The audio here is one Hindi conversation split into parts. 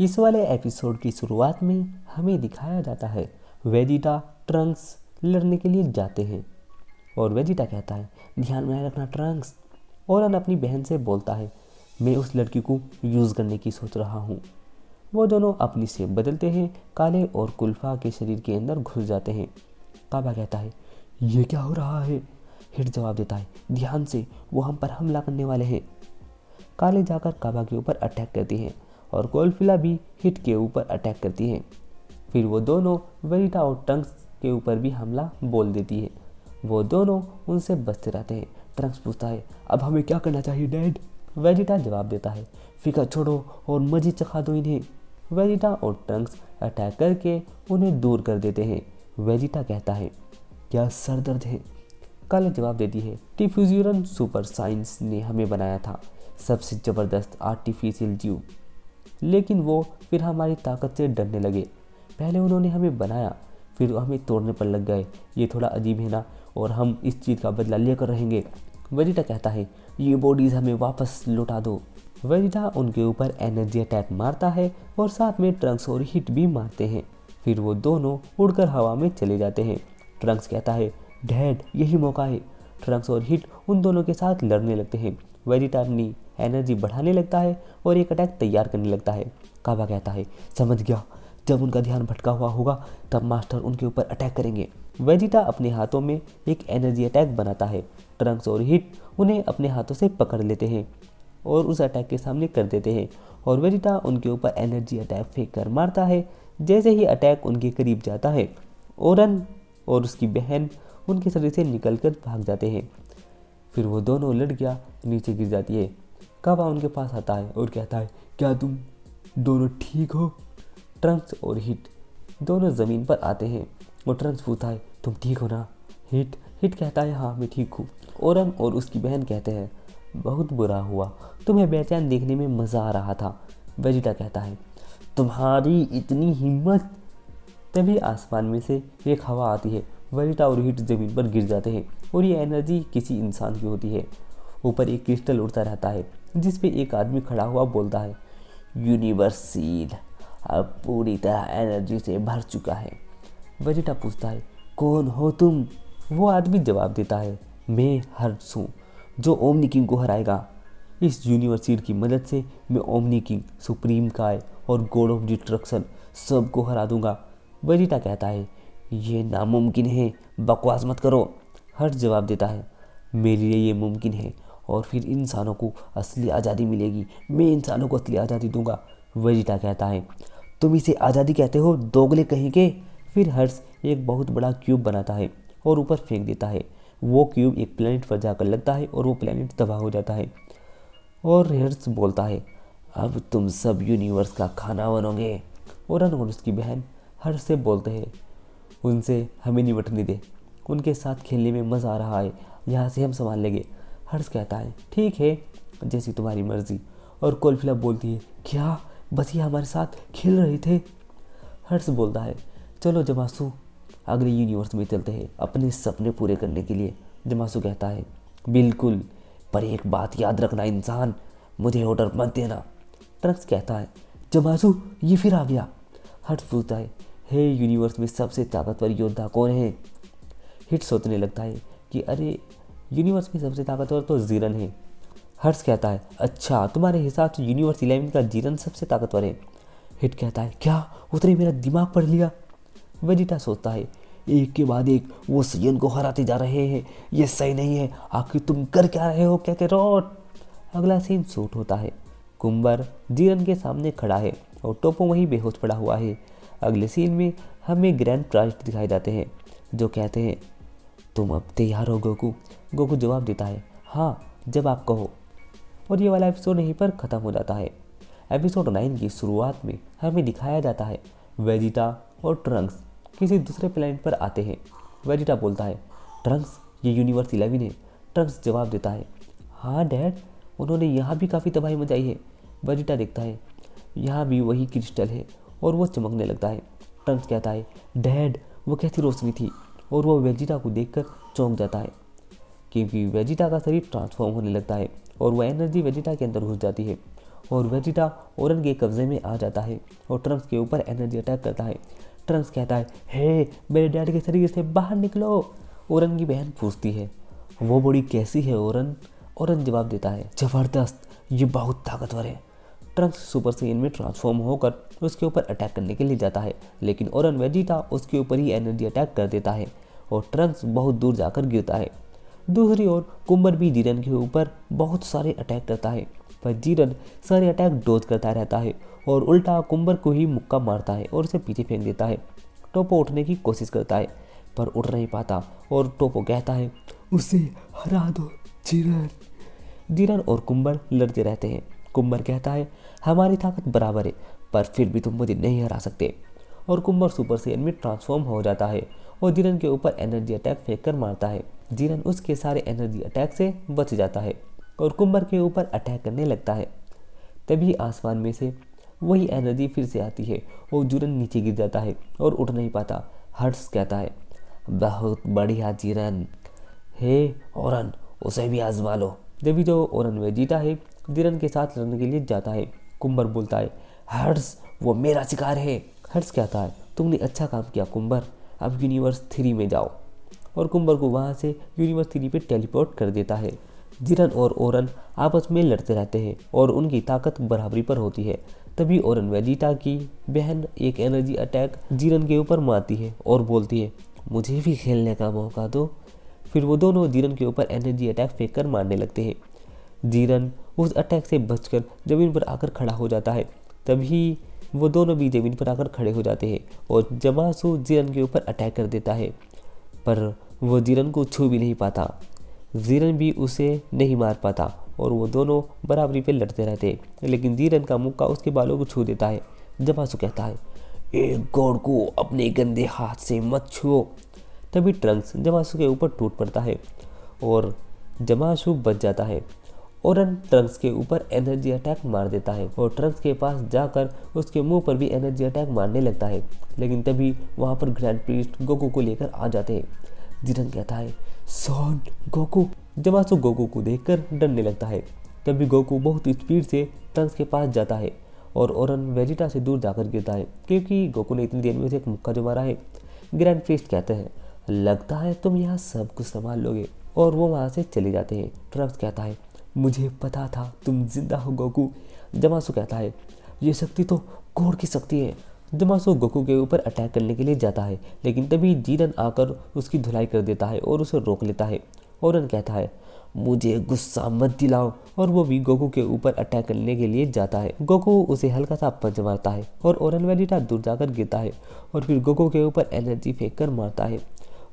इस वाले एपिसोड की शुरुआत में हमें दिखाया जाता है वेजिटा ट्रंक्स लड़ने के लिए जाते हैं और वेजिटा कहता है ध्यान में रखना ट्रंक्स। ओरन अपनी बहन से बोलता है मैं उस लड़की को यूज़ करने की सोच रहा हूँ। वो दोनों अपनी शेप बदलते हैं, काले और कुल्फा के शरीर के अंदर घुस जाते हैं। काबा कहता है ये क्या हो रहा है। हिट जवाब देता है ध्यान से, वो हम पर हमला करने वाले हैं। काले जाकर काबा के ऊपर अटैक करती हैं और कोल्फिला भी हिट के ऊपर अटैक करती हैं। फिर वो दोनों वेजिटा और ट्रंक्स के ऊपर भी हमला बोल देती है। वो दोनों उनसे बचते रहते हैं। ट्रंक्स पूछता है अब हमें क्या करना चाहिए डैड। वेजिटा जवाब देता है फिकर छोड़ो और मजे चखा दो इन्हें। वेजिटा और ट्रंक्स अटैक करके उन्हें दूर कर देते हैं। वेजिटा कहता है क्या सर दर्द है। काले जवाब देती है डिफ्यूजन सुपर साइंस ने हमें बनाया था, सबसे ज़बरदस्त आर्टिफिशियल जीव, लेकिन वो फिर हमारी ताकत से डरने लगे। पहले उन्होंने हमें बनाया, फिर हमें तोड़ने पर लग गए। ये थोड़ा अजीब है ना, और हम इस चीज़ का बदला लेकर रहेंगे। वेजिटा कहता है ये बॉडीज़ हमें वापस लौटा दो। वेजिटा उनके ऊपर एनर्जी अटैक मारता है और साथ में ट्रंक्स और हिट भी मारते हैं। फिर वो दोनों उड़कर हवा में चले जाते हैं। ट्रंक्स कहता है डैड यही मौका है। ट्रंक्स और हिट उन दोनों के साथ लड़ने लगते हैं। वेजिटा अपनी एनर्जी बढ़ाने लगता है और एक अटैक तैयार करने लगता है। काबा कहता है समझ गया, जब उनका ध्यान भटका हुआ होगा तब मास्टर उनके ऊपर अटैक करेंगे। वेजिटा अपने हाथों में एक एनर्जी अटैक बनाता है। ट्रंक्स और हिट उन्हें अपने हाथों से पकड़ लेते हैं और उस अटैक के सामने कर देते हैं और वेजिटा उनके ऊपर एनर्जी अटैक फेंक कर मारता है। जैसे ही अटैक उनके करीब जाता है, ओरन और उसकी बहन उनके शरीर से निकलकर भाग जाते हैं। फिर वो दोनों लड़कियां नीचे गिर जाती है। काबा उनके पास आता है और कहता है क्या तुम दोनों ठीक हो। ट्रंक्स और हिट दोनों ज़मीन पर आते हैं और ट्रंक्स पूछता है तुम ठीक हो ना। हिट कहता है हाँ मैं ठीक हूँ। ओरन और उसकी बहन कहते हैं बहुत बुरा हुआ, तुम्हें बेचैन देखने में मज़ा आ रहा था। वेजिटा कहता है तुम्हारी इतनी हिम्मत। तभी आसमान में से एक हवा आती है। वेजिटा और हिट ज़मीन पर गिर जाते हैं और ये एनर्जी किसी इंसान की होती है। ऊपर एक क्रिस्टल उड़ता रहता है जिस पे एक आदमी खड़ा हुआ बोलता है यूनिवर्स सील अब पूरी तरह एनर्जी से भर चुका है। वेजिटा पूछता है कौन हो तुम। वो आदमी जवाब देता है मैं हर्ट्स हूँ जो ओमनी किंग को हराएगा। इस यूनिवर्स सील की मदद से मैं ओमनी किंग, सुप्रीम काय और गॉड ऑफ डिस्ट्रक्शन सबको हरा दूंगा। वेजिटा कहता है ये नामुमकिन है, बकवास मत करो। हर्ट्स जवाब देता है मेरे लिए ये मुमकिन है और फिर इंसानों को असली आज़ादी मिलेगी। मैं इंसानों को असली आज़ादी दूंगा। वेजिटा कहता है तुम इसे आज़ादी कहते हो दोगले कहीं के। फिर हर्ट्स एक बहुत बड़ा क्यूब बनाता है और ऊपर फेंक देता है। वो क्यूब एक प्लेनेट पर जाकर लगता है और वो प्लेनेट तबाह हो जाता है। और हर्ट्स बोलता है अब तुम सब यूनिवर्स का खाना बनोगे। ओरन और उसकी बहन हर्ट्स से बोलते हैं उनसे हमें निपटने दे, उनके साथ खेलने में मज़ा आ रहा है, यहाँ से हम संभाल लेंगे। हर्ट्स कहता है ठीक है जैसी तुम्हारी मर्जी। और कोल्फिला बोलती है क्या बस ये हमारे साथ खेल रहे थे। हर्ट्स बोलता है चलो जमासू अगले यूनिवर्स में चलते हैं अपने सपने पूरे करने के लिए। जमासू कहता है बिल्कुल, पर एक बात याद रखना इंसान, मुझे ऑर्डर मत देना। ट्रंक्स कहता है जमासू ये फिर आ गया। हर्ट्स पूछता है हे यूनिवर्स में सबसे ताकतवर योद्धा कौन है। हिट सोचने लगता है कि अरे यूनिवर्स में सबसे ताकतवर तो जीरन है। हर्ट्स कहता है अच्छा तुम्हारे हिसाब से यूनिवर्स 11 का जीरन सबसे ताकतवर है। हिट कहता है क्या उसने मेरा दिमाग पढ़ लिया। वेजिटा सोचता है एक के बाद एक वो सयन को हराते जा रहे हैं, ये सही नहीं है, आखिर तुम कर क्या रहे हो क्या रोट। अगला सीन शूट होता है। कुंबर जीरन के सामने खड़ा है और टोपो वहीं बेहोश पड़ा हुआ है। अगले सीन में हमें ग्रैंड ट्रास्ट दिखाए जाते हैं जो कहते हैं तुम अब तैयार हो गोकू। गोकू जवाब देता है हाँ जब आप कहो। और ये वाला एपिसोड यहीं पर ख़त्म हो जाता है। एपिसोड 9 की शुरुआत में हमें दिखाया जाता है वेजिटा और ट्रंक्स किसी दूसरे प्लेनेट पर आते हैं। वेजिटा बोलता है ट्रंक्स ये यूनिवर्स 11 है। ट्रंक्स जवाब देता है हाँ डैड, उन्होंने यहाँ भी काफ़ी तबाही मचाई है। वेजिटा देखता है यहाँ भी वही क्रिस्टल है और वो चमकने लगता है। ट्रंक्स कहता है डैड वो कैसी रोशनी थी, और वो वेजिटा को देखकर चौंक जाता है क्योंकि वेजिटा का शरीर ट्रांसफॉर्म होने लगता है और वह एनर्जी वेजिटा के अंदर घुस जाती है और वेजिटा ओरन के कब्जे में आ जाता है और ट्रंक्स के ऊपर एनर्जी अटैक करता है। ट्रंक्स कहता है, हे मेरे डैड के शरीर से बाहर निकलो। ओरन की बहन पूछती है, वो बॉडी कैसी है ओरन? ओरन जवाब देता है, ज़बरदस्त, ये बहुत ताकतवर है। ट्रंक्स सुपर सैयन में ट्रांसफॉर्म होकर उसके ऊपर अटैक करने के लिए जाता है, लेकिन ओरन वेजिटा उसके ऊपर ही एनर्जी अटैक कर देता है और ट्रंक्स बहुत दूर जाकर गिरता है। दूसरी ओर कुम्बर भी जीरन के ऊपर बहुत सारे अटैक करता है, पर जीरन सारे अटैक डोज करता रहता है और उल्टा कुम्बर को ही मुक्का मारता है और उसे पीछे फेंक देता है। टोपो उठने की कोशिश करता है पर उठ नहीं पाता और टोपो कहता है, उसे हरा दो जीरन। जीरन और कुम्बर लड़ते रहते हैं। कुम्बर कहता है, हमारी ताकत बराबर है पर फिर भी तुम मुझे नहीं हरा सकते। और कुम्बर सुपर सैयन में ट्रांसफॉर्म हो जाता है और जीरन के ऊपर एनर्जी अटैक फेंक कर मारता है। जीरन उसके सारे एनर्जी अटैक से बच जाता है और कुम्बर के ऊपर अटैक करने लगता है। तभी आसमान में से वही एनर्जी फिर से आती है और जीरन नीचे गिर जाता है और उठ नहीं पाता। हर्ट्स कहता है, बहुत बढ़िया जीरन, हे ओरन उसे भी आजमा लो। जब जो ओरन वेजिटा है जीरन के साथ लड़ने के लिए जाता है। कुम्बर बोलता है, हर्ट्स वो मेरा शिकार है। हर्ट्स कहता है, तुमने अच्छा काम किया कुम्बर, अब यूनिवर्स 3 में जाओ। और कुम्बर को वहाँ से यूनिवर्स 3 पे टेलीपोर्ट कर देता है। जीरन और ओरन आपस में लड़ते रहते हैं और उनकी ताकत बराबरी पर होती है। तभी ओरन वेजिटा की बहन एक एनर्जी अटैक जीरन के ऊपर मारती है और बोलती है, मुझे भी खेलने का मौका दो। फिर वो दोनों जीरन के ऊपर एनर्जी अटैक फेंक कर मारने लगते हैं। जीरन उस अटैक से बचकर ज़मीन पर आकर खड़ा हो जाता है। तभी वो दोनों भी ज़मीन पर आकर खड़े हो जाते हैं और जमासु जीरन के ऊपर अटैक कर देता है, पर वो जीरन को छू भी नहीं पाता। जीरन भी उसे नहीं मार पाता और वो दोनों बराबरी पे लड़ते रहते हैं, लेकिन जीरन का मुक्का उसके बालों को छू देता है। जमासु कहता है, एक गॉड को अपने गंदे हाथ से मत छुओ। तभी ट्रंक्स जमासु के ऊपर टूट पड़ता है और जमासु बच जाता है। ओरन ट्रंक्स के ऊपर एनर्जी अटैक मार देता है और ट्रंक्स के पास जाकर उसके मुंह पर भी एनर्जी अटैक मारने लगता है, लेकिन तभी वहाँ पर ग्रैंड प्रीस्ट गोकू को लेकर आ जाते हैं। जीरन कहता है, सॉन गोकू। जमासु गोकू को देखकर डरने लगता है। तभी गोकू बहुत स्पीड से ट्रंक्स के पास जाता है और ओरन वेजिटा से दूर जाकर गिरता है क्योंकि गोकू ने इतनी देर में उसे एक मुक्का जो मारा है। ग्रैंड प्रीस्ट कहते हैं, लगता है तुम यहाँ सब कुछ संभाल लोगे, और वो वहाँ से चले जाते हैं। ट्रंक्स कहता है, मुझे पता था तुम जिंदा हो गोकू। जमासु कहता है, ये शक्ति तो गॉड की शक्ति है। जमासु गोकू के ऊपर अटैक करने के लिए जाता है, लेकिन तभी जीरन आकर उसकी धुलाई कर देता है और उसे रोक लेता है। ओरन कहता है, मुझे गुस्सा मत दिलाओ, और वो भी गोकू के ऊपर अटैक करने के लिए जाता है। गोकू उसे हल्का सा पंच मारता है और ओरन वेजिटा दूर जाकर गिरता है और फिर गोकू के ऊपर एनर्जी फेंक कर मारता है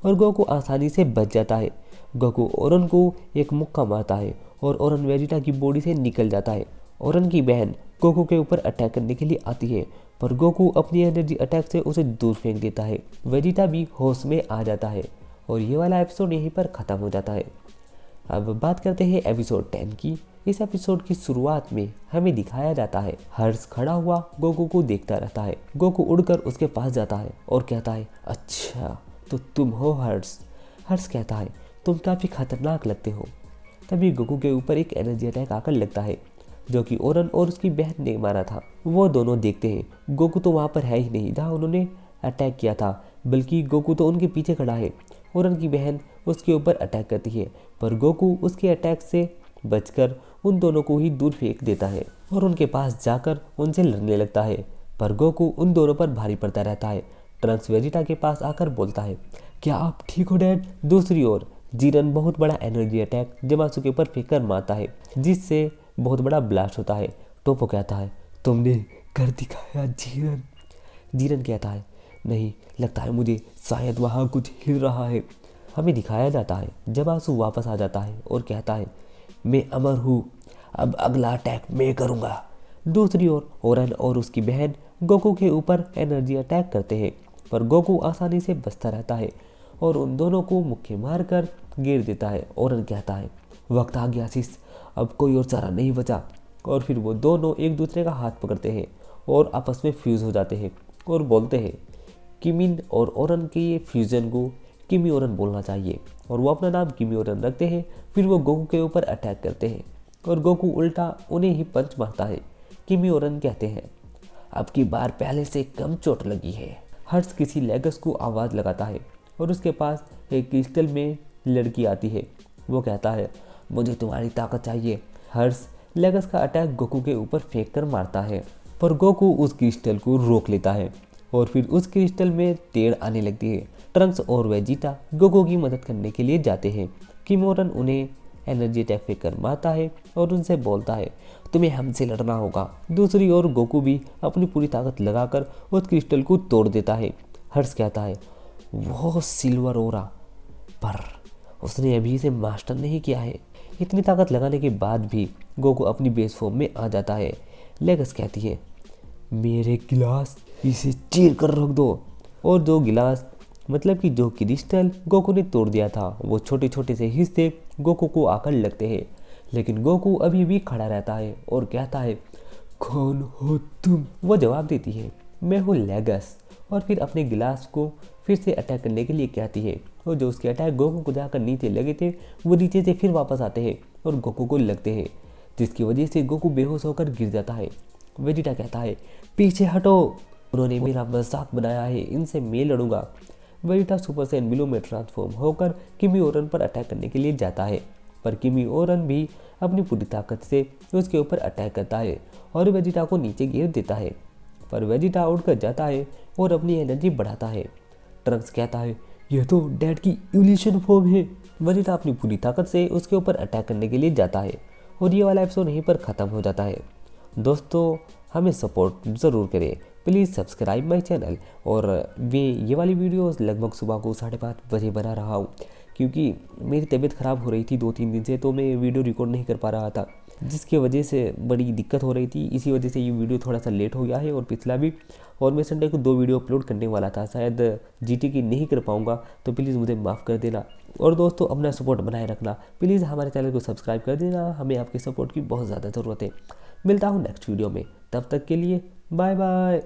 और गोकू आसानी से बच जाता है। गोकू ओरन को एक मुक्का मारता है और ओरन वेजिटा की बॉडी से निकल जाता है। ओरन की बहन गोकू के ऊपर अटैक करने के लिए आती है, पर गोकू अपनी एनर्जी अटैक से उसे दूर फेंक देता है। वेजिटा भी होश में आ जाता है और ये वाला एपिसोड यहीं पर ख़त्म हो जाता है। अब बात करते हैं एपिसोड 10 की। इस एपिसोड की शुरुआत में हमें दिखाया जाता है हर्ष खड़ा हुआ गोकू को देखता रहता है। गोकू उड़कर उसके पास जाता है और कहता है, अच्छा तो तुम हो हर्ष। हर्ष कहता है, तुम काफ़ी खतरनाक लगते हो। तभी गोकू के ऊपर एक एनर्जी अटैक आकर लगता है जो कि ओरन और उसकी बहन ने मारा था। वो दोनों देखते हैं गोकू तो वहाँ पर है ही नहीं जहाँ उन्होंने अटैक किया था, बल्कि गोकू तो उनके पीछे खड़ा है। ओरन की बहन उसके ऊपर अटैक करती है, पर गोकू उसके अटैक से बचकर उन दोनों को ही दूर फेंक देता है और उनके पास जाकर उनसे लड़ने लगता है, पर गोकू उन दोनों पर भारी पड़ता रहता है। ट्रंक्स वेजिटा के पास आकर बोलता है, क्या आप ठीक हो डैड? दूसरी ओर जीरन बहुत बड़ा एनर्जी अटैक जमासु के ऊपर फेंक कर मारता है, जिससे बहुत बड़ा ब्लास्ट होता है। टोपो कहता है, तुमने कर दिखाया जीरन। जीरन कहता है, नहीं, लगता है मुझे शायद वहाँ कुछ हिल रहा है। हमें दिखाया जाता है जमासु वापस आ जाता है और कहता है, मैं अमर हूँ, अब अगला अटैक मैं करूँगा। दूसरी ओर ओरन और उसकी बहन गोकू के ऊपर एनर्जी अटैक करते हैं, पर गोकू आसानी से बचता रहता है और उन दोनों को मुक्के मारकर गिर देता है। ओरन कहता है, वक्त आ गया शीश, अब कोई और चारा नहीं बचा। और फिर वो दोनों एक दूसरे का हाथ पकड़ते हैं और आपस में फ्यूज़ हो जाते हैं और बोलते हैं किमिन और ओरन के ये फ्यूज़न को किमी ओरन बोलना चाहिए, और वो अपना नाम किमी ओरन रखते हैं। फिर वो गोकू के ऊपर अटैक करते हैं और गोकू उल्टा उन्हें ही पंच मारता है, किमी और रन कहते हैं, अब की बार पहले से कम चोट लगी है। हर्ष किसी लेगस को आवाज़ लगाता है और उसके पास एक क्रिस्टल में लड़की आती है। वो कहता है, मुझे तुम्हारी ताकत चाहिए। हर्ष लेगस का अटैक गोकू के ऊपर फेंक कर मारता है, पर गोकू उस क्रिस्टल को रोक लेता है और फिर उस क्रिस्टल में टेढ़ आने लगती है। ट्रंक्स और वेजिटा गोकू की मदद करने के लिए जाते हैं। किमोरन उन्हें एनर्जी अटैक फेंक कर मारता है और उनसे बोलता है, तुम्हें हमसे लड़ना होगा। दूसरी ओर गोकू भी अपनी पूरी ताकत लगाकर उस क्रिस्टल को तोड़ देता है। हर्ष कहता है, वो सिल्वर ओरा, पर उसने अभी से मास्टर नहीं किया है। इतनी ताकत लगाने के बाद भी गोकू अपनी बेस फॉर्म में आ जाता है। लेगस कहती है, मेरे गिलास, इसे चीर कर रख दो। और जो गिलास मतलब कि जो क्रिस्टल गोकू ने तोड़ दिया था, वो छोटे छोटे से हिस्से गोकू को आकर लगते हैं, लेकिन गोकू अभी भी खड़ा रहता है और कहता है, कौन हो तुम? वो जवाब देती है, मैं हूँ लेगस। और फिर अपने गिलास को फिर से अटैक करने के लिए कहती है, और जो उसके अटैक गोकू को जाकर नीचे लगे थे वो नीचे से फिर वापस आते हैं और गोकू को लगते हैं, जिसकी वजह से गोकू बेहोश होकर गिर जाता है। वेजिटा कहता है, पीछे हटो, उन्होंने मेरा मजाक बनाया है, इनसे मैं लड़ूंगा। वेजिटा सुपर सैयन ब्लू में ट्रांसफॉर्म होकर किमी ओरन पर अटैक करने के लिए जाता है, पर किमी ओरन भी अपनी पूरी ताकत से उसके ऊपर अटैक करता है और वेजिटा को नीचे गिर देता है, पर वेजिटा उड़कर जाता है और अपनी एनर्जी बढ़ाता है। ट्रंक्स कहता है, यह तो डैड की इवोल्यूशन फॉर्म है। वेजिटा अपनी पूरी ताकत से उसके ऊपर अटैक करने के लिए जाता है और ये वाला एपिसोड यहीं पर ख़त्म हो जाता है। दोस्तों, हमें सपोर्ट ज़रूर करें, प्लीज़ सब्सक्राइब माय चैनल। और ये वाली वीडियोस लगभग सुबह को 5:30 बजे बना रहा हूँ, क्योंकि मेरी तबीयत ख़राब हो रही थी 2-3 दिन से, तो मैं वीडियो रिकॉर्ड नहीं कर पा रहा था, जिसकी वजह से बड़ी दिक्कत हो रही थी। इसी वजह से ये वीडियो थोड़ा सा लेट हो गया है और पिछला भी। और मैं संडे को 2 वीडियो अपलोड करने वाला था, शायद जीटी की नहीं कर पाऊँगा, तो प्लीज़ मुझे माफ़ कर देना। और दोस्तों, अपना सपोर्ट बनाए रखना, प्लीज़ हमारे चैनल को सब्सक्राइब कर देना, हमें आपके सपोर्ट की बहुत ज़्यादा ज़रूरत है। मिलता हूँ नेक्स्ट वीडियो में, तब तक के लिए बाय बाय।